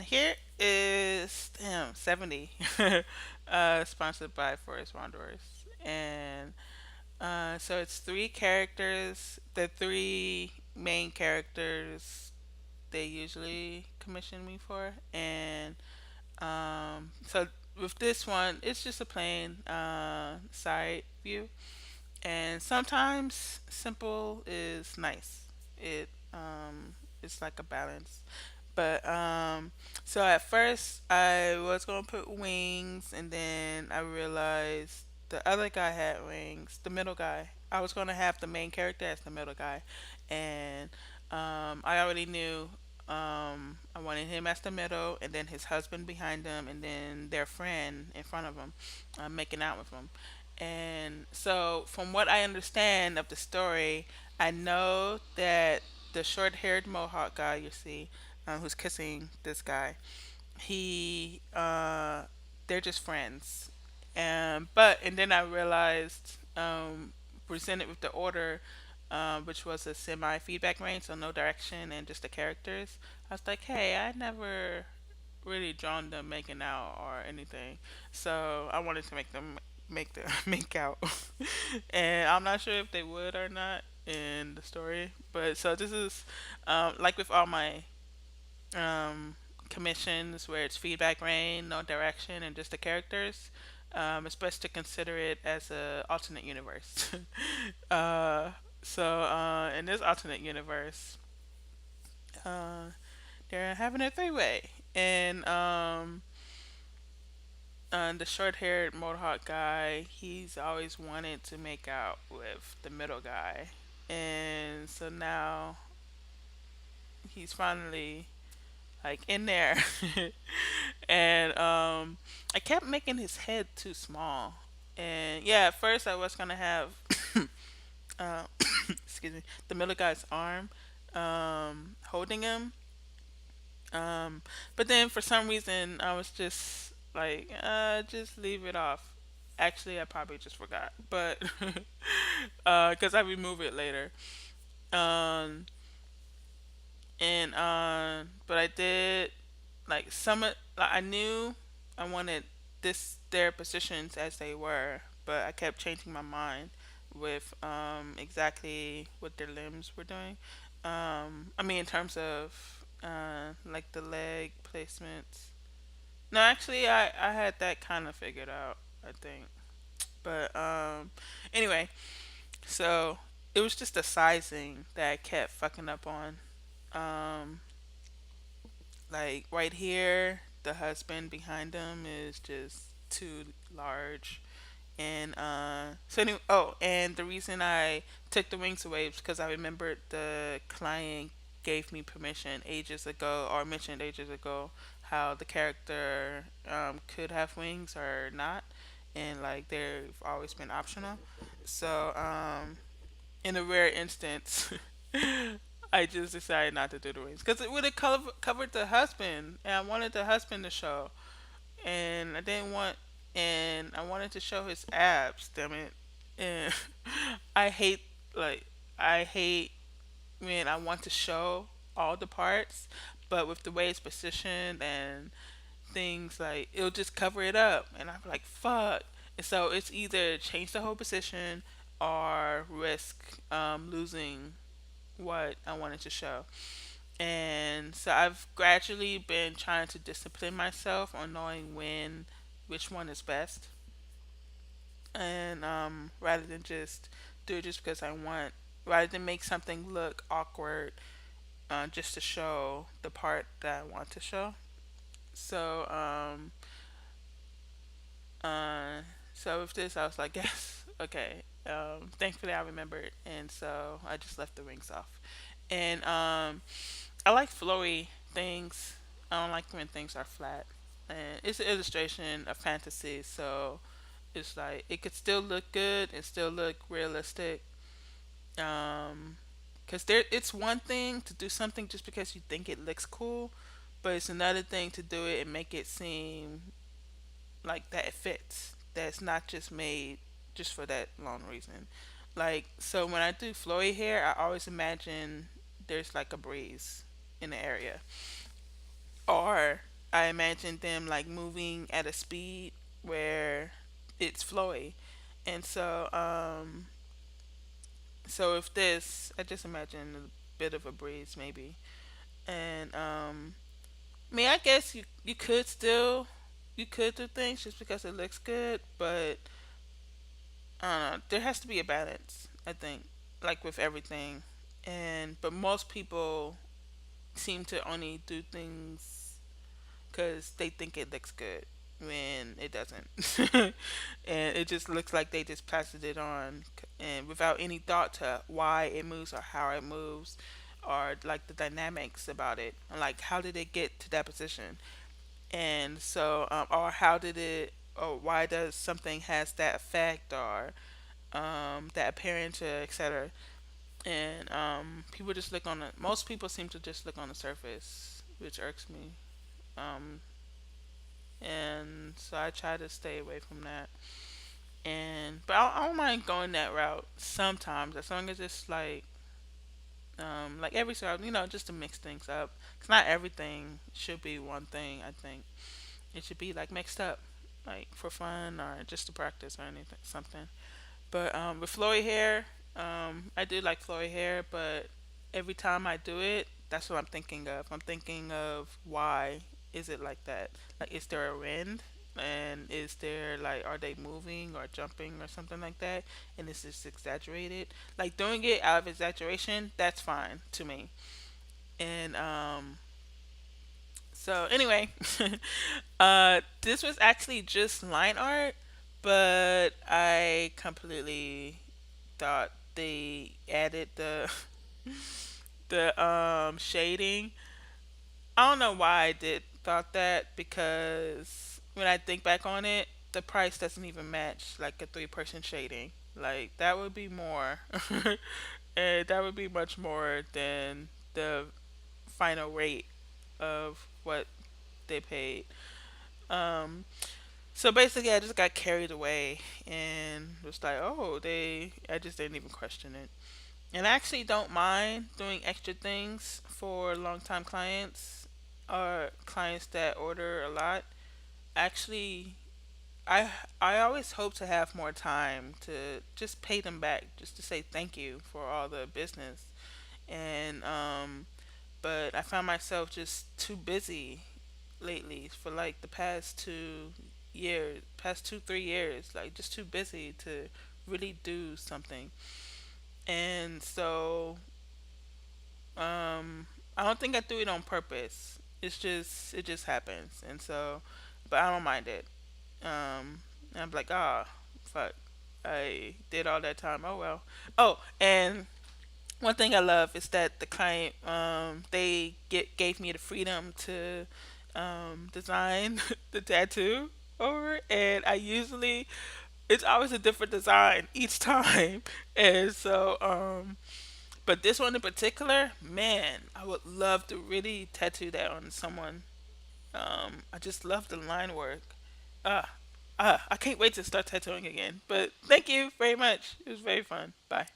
here is damn 70. Sponsored by Forest Wanderers. And so it's three characters. The three main characters they usually commission me for. And so with this one, it's just a plain side view. And sometimes simple is nice. It it's like a balance. But so at first I was gonna put wings, and then I realized the other guy had wings. The middle guy. I was gonna have the main character as the middle guy, and I already knew I wanted him as the middle, and then his husband behind him, and then their friend in front of him, making out with him. And so, from what I understand of the story, I know that the short-haired Mohawk guy you see, who's kissing this guy, he, they're just friends. And then I realized, presented with the order, which was a semi-feedback range, so no direction and just the characters. I was like, hey, I never really drawn them making out or anything, so I wanted to make them make out, and I'm not sure if they would or not in the story. But so this is like with all my um, commissions where it's feedback rain, no direction, and just the characters. It's best to consider it as a alternate universe. uh, so in this alternate universe, uh, they're having a three-way, and the short-haired mohawk guy, he's always wanted to make out with the middle guy, and so now he's finally like in there. And I kept making his head too small. And yeah, at first I was gonna have uh, excuse me, the middle guy's arm holding him. But then for some reason I was just like, just leave it off. Actually, I probably just forgot, but because I remove it later. Um, but I did like like, I knew I wanted this their positions as they were, but I kept changing my mind with exactly what their limbs were doing. I mean, in terms of like the leg placements. No, actually, I had that kind of figured out, I think. But anyway, so it was just the sizing that I kept fucking up on. Um, like right here, the husband behind him is just too large. And and the reason I took the wings away was because I remembered the client gave me permission ages ago, or mentioned ages ago, how the character could have wings or not, and like they've always been optional. So in a rare instance, I just decided not to do the wings because it would have covered the husband, and I wanted the husband to show, and I didn't want, and I wanted to show his abs. Damn it! And I hate like I hate when I want to show all the parts, but with the way it's positioned and things, like it'll just cover it up, and I'm like, fuck. And so it's either change the whole position or risk losing what I wanted to show. And so I've gradually been trying to discipline myself on knowing when which one is best, and rather than just do it just because I want, rather than make something look awkward just to show the part that I want to show. So uh, so with this, I was like, yes, okay. Thankfully, I remembered, and so I just left the rings off. And I like flowy things. I don't like when things are flat. And it's an illustration of fantasy, so it's like it could still look good and still look realistic. Because there, it's one thing to do something just because you think it looks cool, but it's another thing to do it and make it seem like that it fits. That's not just made just for that long reason. Like, so when I do flowy hair, I always imagine there's like a breeze in the area, or I imagine them like moving at a speed where it's flowy. And so if this, I just imagine a bit of a breeze maybe. And I mean, I guess you could still you could do things just because it looks good, but I don't know. There has to be a balance, I think, like with everything. And but most people seem to only do things because they think it looks good when it doesn't. And it just looks like they just plastered it on and without any thought to why it moves or how it moves or like the dynamics about it. Like how did it get to that position? And so or how did it or why does something has that effect or that appearance, etc. And people just look on the most people seem to just look on the surface, which irks me. um, and so I try to stay away from that. And but I don't mind going that route sometimes, as long as it's like every so often, just to mix things up. Cause not everything should be one thing. I think it should be like mixed up, like for fun or just to practice or anything, something. But with flowy hair, I do like flowy hair, but every time I do it, that's what I'm thinking of. I'm thinking of why is it like that? Like, is there a wind? And is there like, are they moving or jumping or something like that? And is this exaggerated? Like doing it out of exaggeration, that's fine to me. And so anyway, this was actually just line art, but I completely thought they added the shading. I don't know why I did thought that because when I think back on it, the price doesn't even match like a 3-person shading. Like that would be more, and that would be much more than the final rate of what they paid. Um, so basically, I just got carried away and was like, oh, they. I just didn't even question it. And I actually don't mind doing extra things for long time clients or clients that order a lot. Actually, I I always hope to have more time to just pay them back, just to say thank you for all the business. And but I found myself just too busy lately for like the past 2 years, past 2 3 years, like just too busy to really do something. And so I don't think I threw it on purpose. It just happens, and so, but I don't mind it. And I'm like, ah, fuck, I did all that time. Oh well. Oh, and one thing I love is that the client they get gave me the freedom to design the tattoo over, and I usually it's always a different design each time, and so but this one in particular, man, I would love to really tattoo that on someone. I just love the line work. Ah, I can't wait to start tattooing again. But thank you very much. It was very fun. Bye.